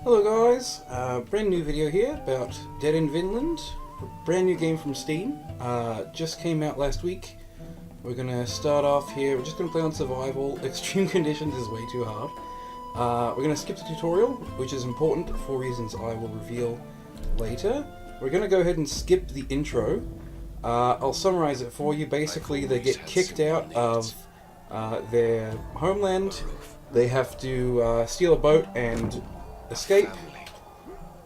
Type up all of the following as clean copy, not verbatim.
Hello guys, brand new video here about Dead in Vinland, brand new game from Steam, just came out last week. We're gonna start off here, we're just gonna play on survival. Extreme conditions is way too hard. We're gonna skip the tutorial, which is important for reasons I will reveal later. We're gonna go ahead and skip the intro. I'll summarize it for you. Basically, they get kicked out of their homeland. They have to steal a boat and escape,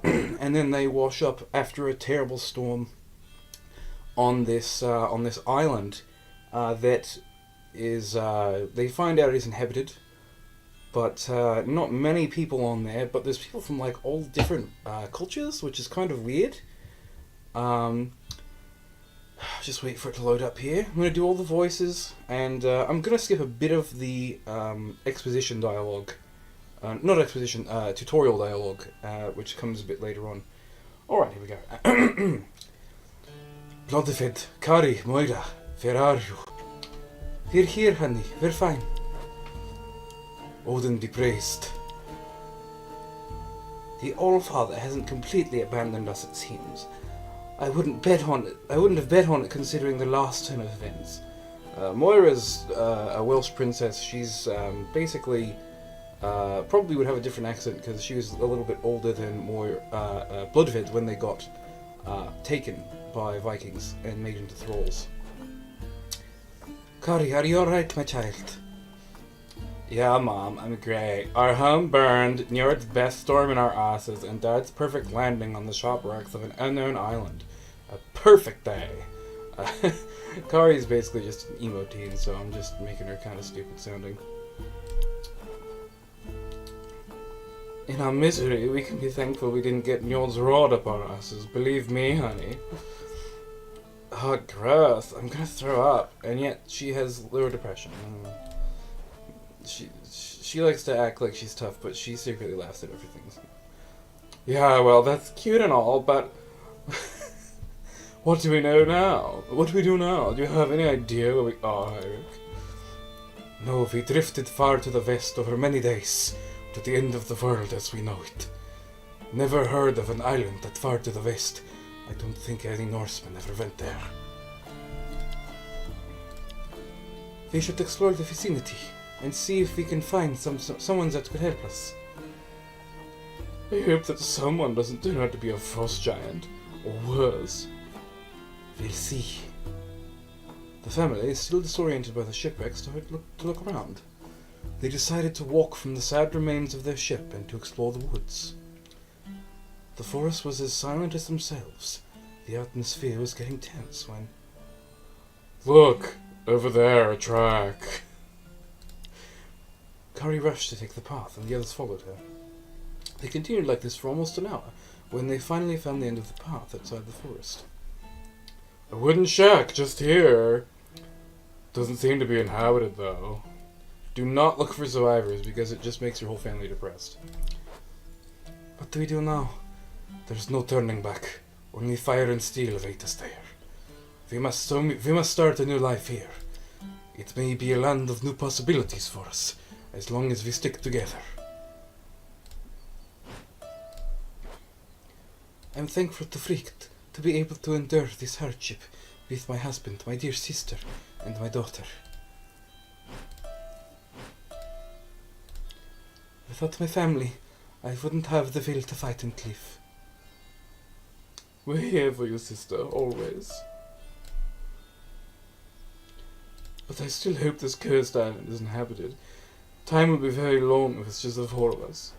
and then they wash up after a terrible storm on this island that is they find out is inhabited, but not many people on there. But there's people from like all different cultures, which is kind of weird. Just wait for it to load up here. I'm gonna do all the voices, and I'm gonna skip a bit of the exposition dialogue. Not exposition, tutorial dialogue, which comes a bit later on. Alright, here we go. Bloodfed, Kari, Moira, where are you? We're here, honey, we're fine. Odin be praised. The Allfather hasn't completely abandoned us, it seems. I wouldn't have bet on it considering the last turn of events. Moira's a Welsh princess. She's basically probably would have a different accent because she was a little bit older than Bloodfed when they got taken by Vikings and made into thralls. Kari, are you alright, my child? Yeah, Mom, I'm great. Our home burned near its best storm in our asses, and Dad's perfect landing on the shipwrecks of an unknown island. A perfect day. Kari's basically just an emo teen, so I'm just making her kind of stupid sounding. In our misery, we can be thankful we didn't get Njord's rod up our asses. Believe me, honey. Oh, gross. I'm gonna throw up. And yet, she has lower depression. She likes to act like she's tough, but she secretly laughs at everything. Yeah, well, that's cute and all, but what do we know now? What do we do now? Do you have any idea where we are, Eric? No, we drifted far to the west over many days, to the end of the world as we know it. Never heard of an island that far to the west. I don't think any Norseman ever went there. We should explore the vicinity and see if we can find someone that could help us. I hope that someone doesn't turn out to be a frost giant, or worse. We'll see. The family is still disoriented by the shipwreck, started to look around. They decided to walk from the sad remains of their ship and to explore the woods. The forest was as silent as themselves. The atmosphere was getting tense when... Look! Over there, a track! Kari rushed to take the path, and the others followed her. They continued like this for almost an hour, when they finally found the end of the path outside the forest. A wooden shack, just here! Doesn't seem to be inhabited, though. Do not look for survivors, because it just makes your whole family depressed. What do we do now? There's no turning back. Only fire and steel await us there. We must start a new life here. It may be a land of new possibilities for us, as long as we stick together. I'm thankful to Fricht to be able to endure this hardship with my husband, my dear sister, and my daughter. Without my family, I wouldn't have the will to fight in Cliff. We're here for you, sister, always. But I still hope this cursed island is inhabited. Time will be very long if it's just the four of us.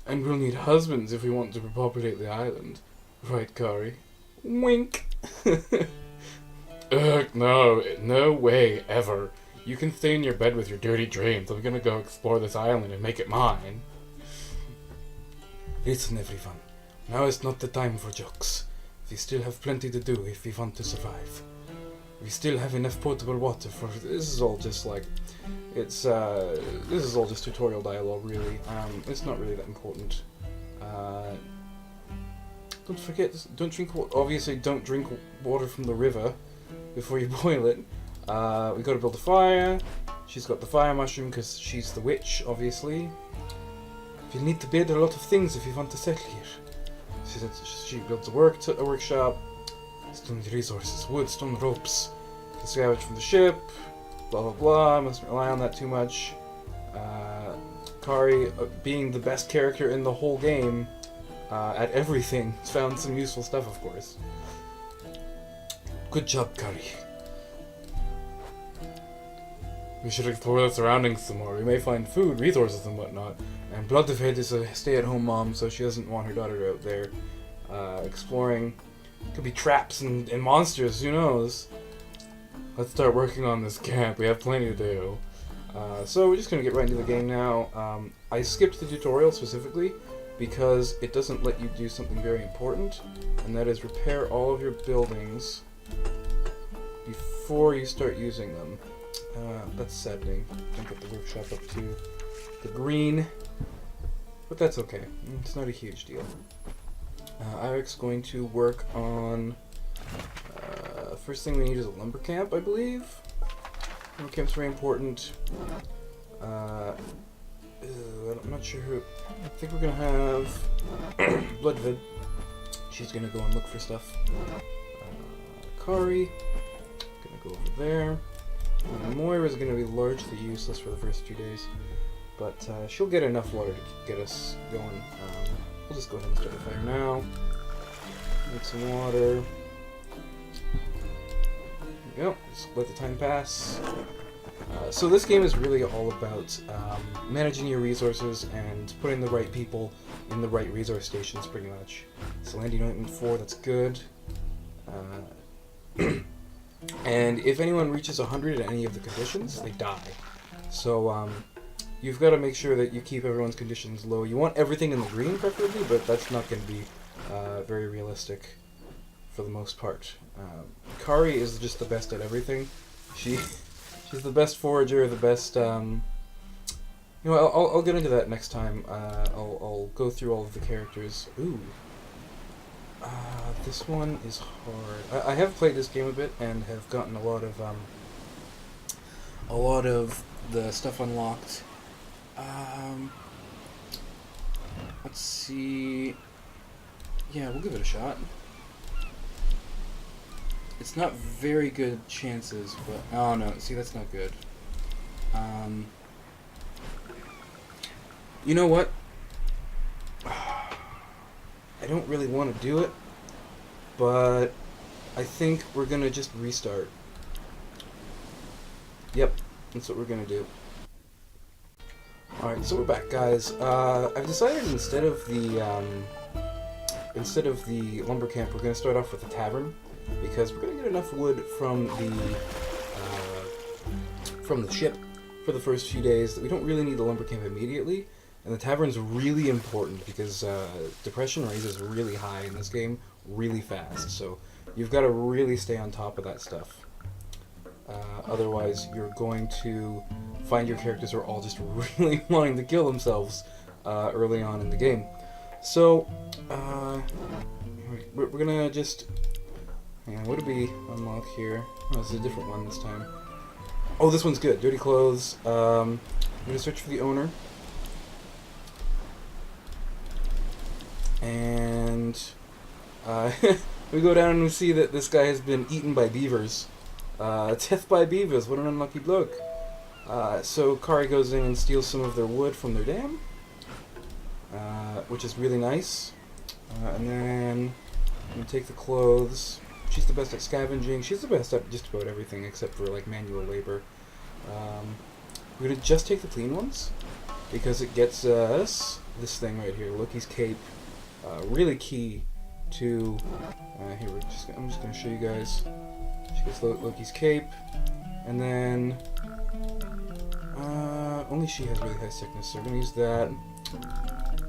And we'll need husbands if we want to repopulate the island. Right, Kari? Wink! Ugh, no way, ever. You can stay in your bed with your dirty dreams. I'm gonna go explore this island and make it mine. Listen, everyone. Now is not the time for jokes. We still have plenty to do if we want to survive. We still have enough potable water for... This is all just like... This is all just tutorial dialogue, really. It's not really that important. Don't forget, obviously don't drink water from the river before you boil it. We gotta build a fire. She's got the fire mushroom because she's the witch, obviously. You'll need to build a lot of things if you want to settle here. She said she builds a workshop, stone resources, wood, stone ropes, to scavenge from the ship, blah blah blah, mustn't rely on that too much. Kari, being the best character in the whole game, at everything, has found some useful stuff, of course. Good job, Kari. We should explore the surroundings some more. We may find food, resources, and whatnot. And Bloodhead is a stay-at-home mom, so she doesn't want her daughter out there exploring. Could be traps and monsters, who knows? Let's start working on this camp. We have plenty to do. So we're just going to get right into the game now. I skipped the tutorial specifically because it doesn't let you do something very important, and that is repair all of your buildings before you start using them. That's saddening. Don't get the workshop up to the green, but that's okay. It's not a huge deal. Eric's going to work on... first thing we need is a lumber camp, I believe. Lumber camp's very important. I'm not sure who... I think we're going to have Bloodvid. She's going to go and look for stuff. Kari, going to go over there. Moira's going to be largely useless for the first few days, but she'll get enough water to get us going. We'll just go ahead and start the fire now. Make some water. There we go. Just let the time pass. So this game is really all about managing your resources and putting the right people in the right resource stations, pretty much. So landing on 4, that's good. And if anyone reaches 100 in any of the conditions, they die. So you've got to make sure that you keep everyone's conditions low. You want everything in the green, preferably, but that's not going to be very realistic for the most part. Kari is just the best at everything. She's the best forager, the best... You know, I'll get into that next time. I'll go through all of the characters. Ooh. This one is hard. I have played this game a bit and have gotten a lot of the stuff unlocked. Let's see. Yeah, we'll give it a shot. It's not very good chances, but oh no, see, that's not good. You know what? I don't really want to do it, but I think we're gonna just restart. Yep, that's what we're gonna do. Alright, so we're back, guys. I've decided instead of the lumber camp, we're gonna start off with the tavern, because we're gonna get enough wood from the ship for the first few days that we don't really need the lumber camp immediately. And the tavern's really important because depression raises really high in this game really fast, so you've got to really stay on top of that stuff. Otherwise, you're going to find your characters are all just really wanting to kill themselves early on in the game. So, we're gonna just... Hang on, what did we unlock here? Oh, this is a different one this time. Oh, this one's good. Dirty clothes. I'm gonna search for the owner. And we go down and we see that this guy has been eaten by beavers. Death by beavers, what an unlucky bloke. So Kari goes in and steals some of their wood from their dam, which is really nice. And then I'm gonna take the clothes. She's the best at scavenging. She's the best at just about everything except for like manual labor. We're gonna just take the clean ones because it gets us this thing right here, Loki's cape. Really key to here. I'm just gonna show you guys. She gets Loki's cape, and then only she has really high sickness, so we're gonna use that.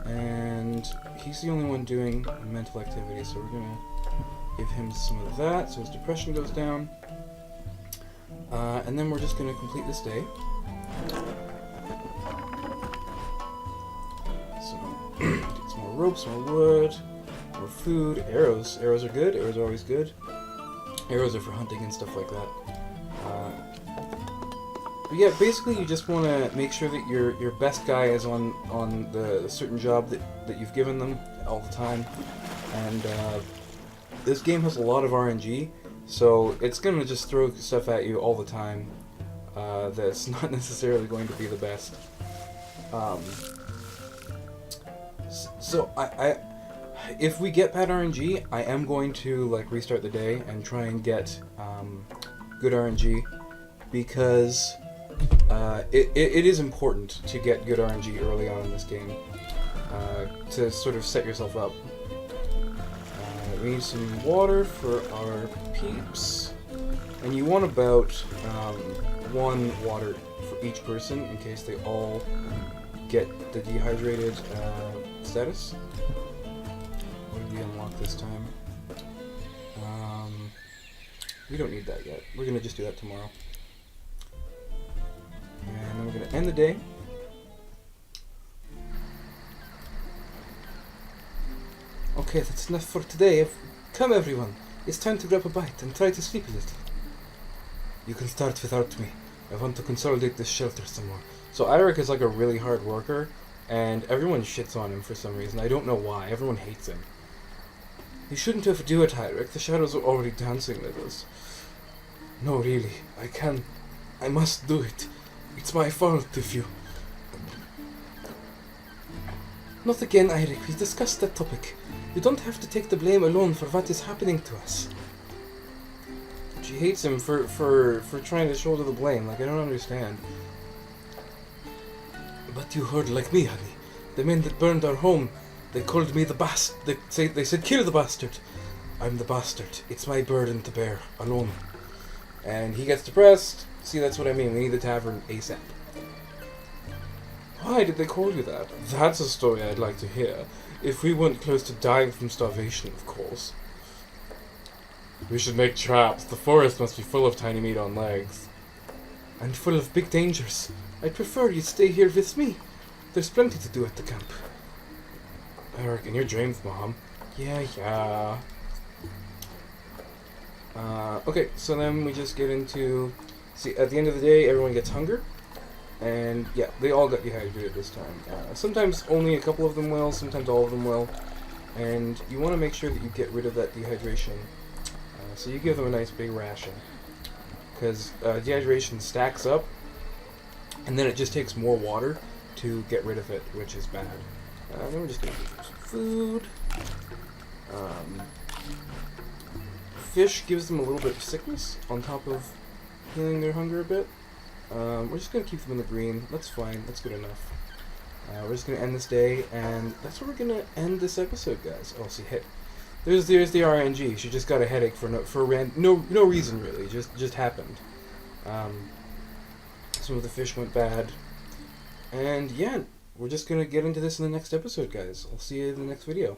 And he's the only one doing mental activity, so we're gonna give him some of that, so his depression goes down. And then we're just gonna complete this day. Some more ropes, more wood, more food, arrows. Arrows are good. Arrows are always good. Arrows are for hunting and stuff like that. But yeah, basically you just want to make sure that your best guy is on the certain job that you've given them all the time. And this game has a lot of RNG, so it's going to just throw stuff at you all the time that's not necessarily going to be the best. So if we get bad RNG, I am going to like restart the day and try and get good RNG, because it is important to get good RNG early on in this game to sort of set yourself up. We need some water for our peeps, and you want about 1 water for each person in case they all get the dehydrated status. What did we unlock this time? We don't need that yet. We're going to just do that tomorrow. And then we're going to end the day. Okay, that's enough for today. Come everyone, it's time to grab a bite and try to sleep a little. You can start without me. I want to consolidate this shelter some more. So Eirik is like a really hard worker, and everyone shits on him for some reason. I don't know why. Everyone hates him. You shouldn't have to do it, Eirik. The shadows are already dancing with us. No, really. I must do it. It's my fault if you... Not again, Eirik. We discussed that topic. You don't have to take the blame alone for what is happening to us. She hates him for trying to shoulder the blame. Like, I don't understand. But you heard like me, honey. The men that burned our home, they called me the bastard. They said, kill the bastard. I'm the bastard. It's my burden to bear, alone. And he gets depressed. See, that's what I mean. We need the tavern ASAP. Why did they call you that? That's a story I'd like to hear. If we weren't close to dying from starvation, of course. We should make traps. The forest must be full of tiny meat on legs. And full of big dangers. I'd prefer you stay here with me. There's plenty to do at the camp. Eirik, in your dreams, Mom. Yeah. Okay, so then we just get into... See, at the end of the day, everyone gets hunger. And yeah, they all got dehydrated this time. Sometimes only a couple of them will, sometimes all of them will. And you want to make sure that you get rid of that dehydration. So you give them a nice big ration. Because dehydration stacks up, and then it just takes more water to get rid of it, which is bad. Then we're just going to give them some food. Fish gives them a little bit of sickness on top of healing their hunger a bit. We're just going to keep them in the green. That's fine. That's good enough. We're just going to end this day, and that's where we're going to end this episode, guys. Oh, see, there's the RNG. She just got a headache for no reason, really. Just happened. Some of the fish went bad. And, yeah, we're just going to get into this in the next episode, guys. I'll see you in the next video.